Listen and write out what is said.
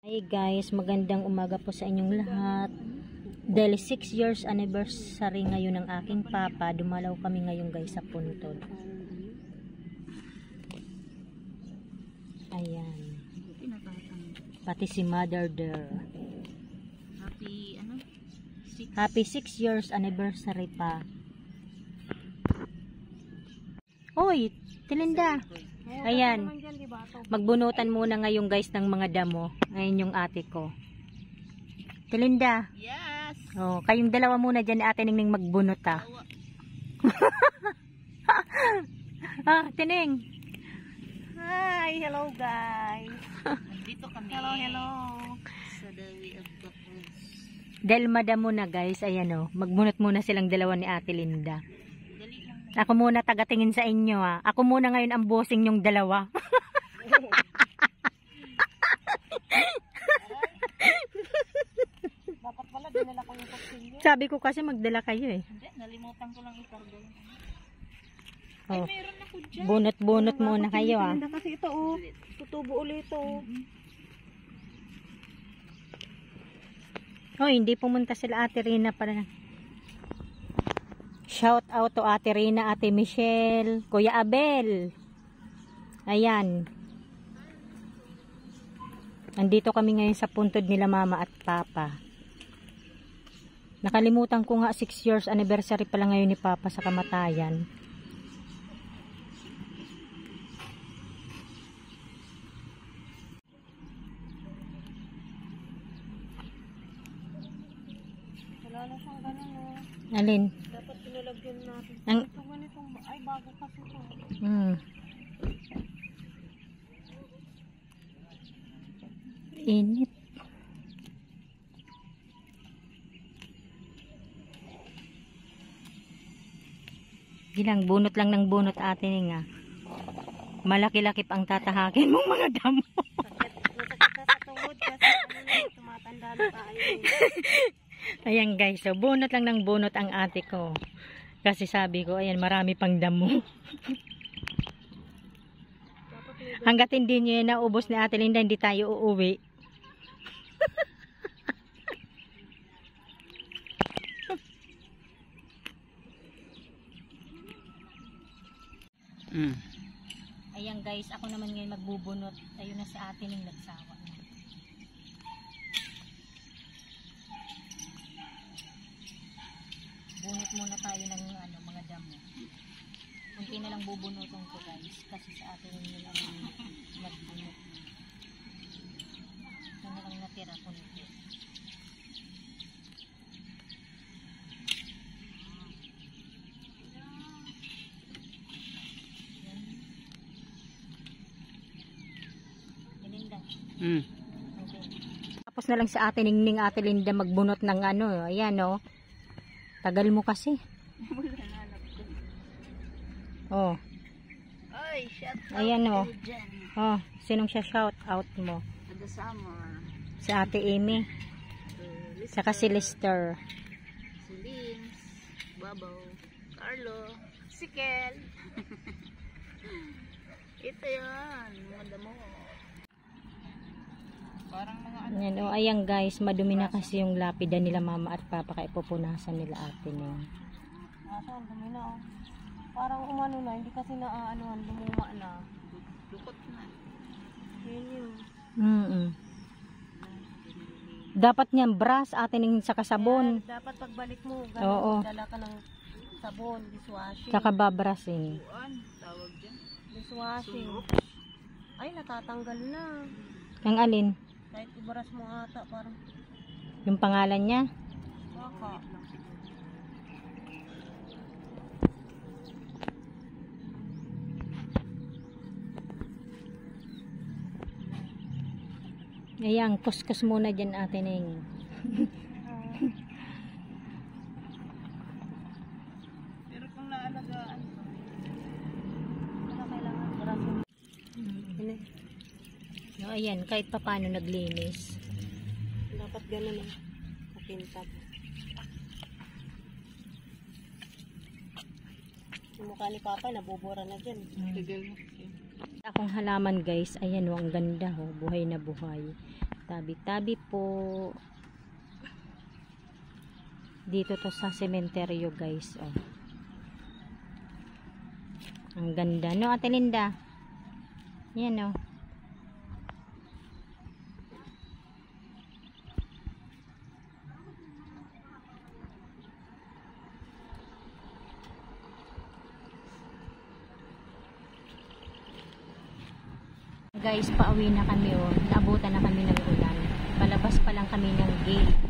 Hi guys, magandang umaga po sa inyong lahat. Dahil 6 years anniversary ngayon ng aking papa, dumalaw kami ngayon guys sa Puntod. Ayan. Pati si mother there. Happy 6 years anniversary pa. Hoy, Tilinda. Ayan. Magbunutan muna ngayon guys ng mga damo. Ayun yung ate ko. Tilinda. Yes. Oh, kayong dalawa muna dyan ate Ningning magbunot ah. Tining. Hi, hello guys. Nandito kami. Hello. Sa Dawi of Bacchus. Dahil madamo na guys, ayan oh. Magbunot muna silang dalawa ni ate Linda. Ako muna tagatingin sa inyo ah. Ako muna ngayon ang bossing yung dalawa. Dapat pala dinala ko yung kutsilyo. Sabi ko kasi magdala kayo eh. Hindi, nalimutan ko lang ikarga. Oh. Ay, meron ako dyan. Bunot-bunot muna kayo ah. Kasi ito oh. Tutubo ulit oh. Oh, hindi pumunta sila ate Rina para. Shout out to ate Rina, ate Michelle, Kuya Abel. Ayan. Andito kami ngayon sa puntod nila mama at papa. Nakalimutan ko nga 6 years anniversary pala ngayon ni papa sa kamatayan. Wala na siyang ganun oh. Alin? Dapat pinalagyan natin. Ang Ganitong, ay bago kasi ito. Init. Gilang bunot lang ng bunot ate nga. Malaki-laki pa ang tatahakin mong mga damo. Masakit na sa tuhod kasi tumatanda na tayo. Ayan guys, so bunot lang ng bunot ang ate ko. Kasi sabi ko, ayan marami pang damo. Hanggat hindi nyo yan naubos ni ate Linda, hindi tayo uuwi. Ayan guys, ako naman ngayon magbubunot. Ayun na si ate nang nagsawa na. Bunot muna tayo ng mga damo. Kunti na lang bubunutin ko guys. Kasi sa atin yun ang magbunot. Ito na lang natira kunti. Linda. Okay. Tapos na lang sa atin Ningning ate Linda magbunot ng ayan oh. Tagal mo kasi. Oh. Ay, shout out. Ayan oh. Oh, sinong siya shout out mo? Taga-sama. Si Ate Amy. Saka si Lester. Si Lins. Babaw. Carlo. Si Kel. Ito yan. Mga damo. Parang mga ano. Ayan, oh, ayan guys, madumi na kasi yung lapida nila mama at papa kaya pupunasan nila ate niya. Asan, dumi na oh. Parang umano na, hindi kasi naaanuhan, lumuwa na. Lukot na. Yun yun. Dapat niyan brass ate ning sa kasabon. Kaya, dapat pagbalik mo, Oo. dala ka ng sabon, dishwashing. Saka babrasin. Tawag dyan? Dishwashing. Ay, natatanggal na. Ang alin? Kahit ibaras mo ata, parang Yung pangalan niya? baka. Ayan, kuskus muna dyan ate Ning. Pero kung naalagaan mo, wala kailangan barasin. No, ayan, kahit pa paano naglinis. Dapat ganun eh. Kapintag. Yung mukha ni Papa, nabubura na dyan. Tigal na. Akong halaman guys, ayan oh, ang ganda oh, buhay na buhay. Tabi-tabi po. Dito to sa sementeryo, guys. Oh. Ang ganda, no, Ate Linda? Yan, oh. Guys, pauwi na kami, oh. Naabutan na kami ng ulan. Palabas pa lang kami ng gate.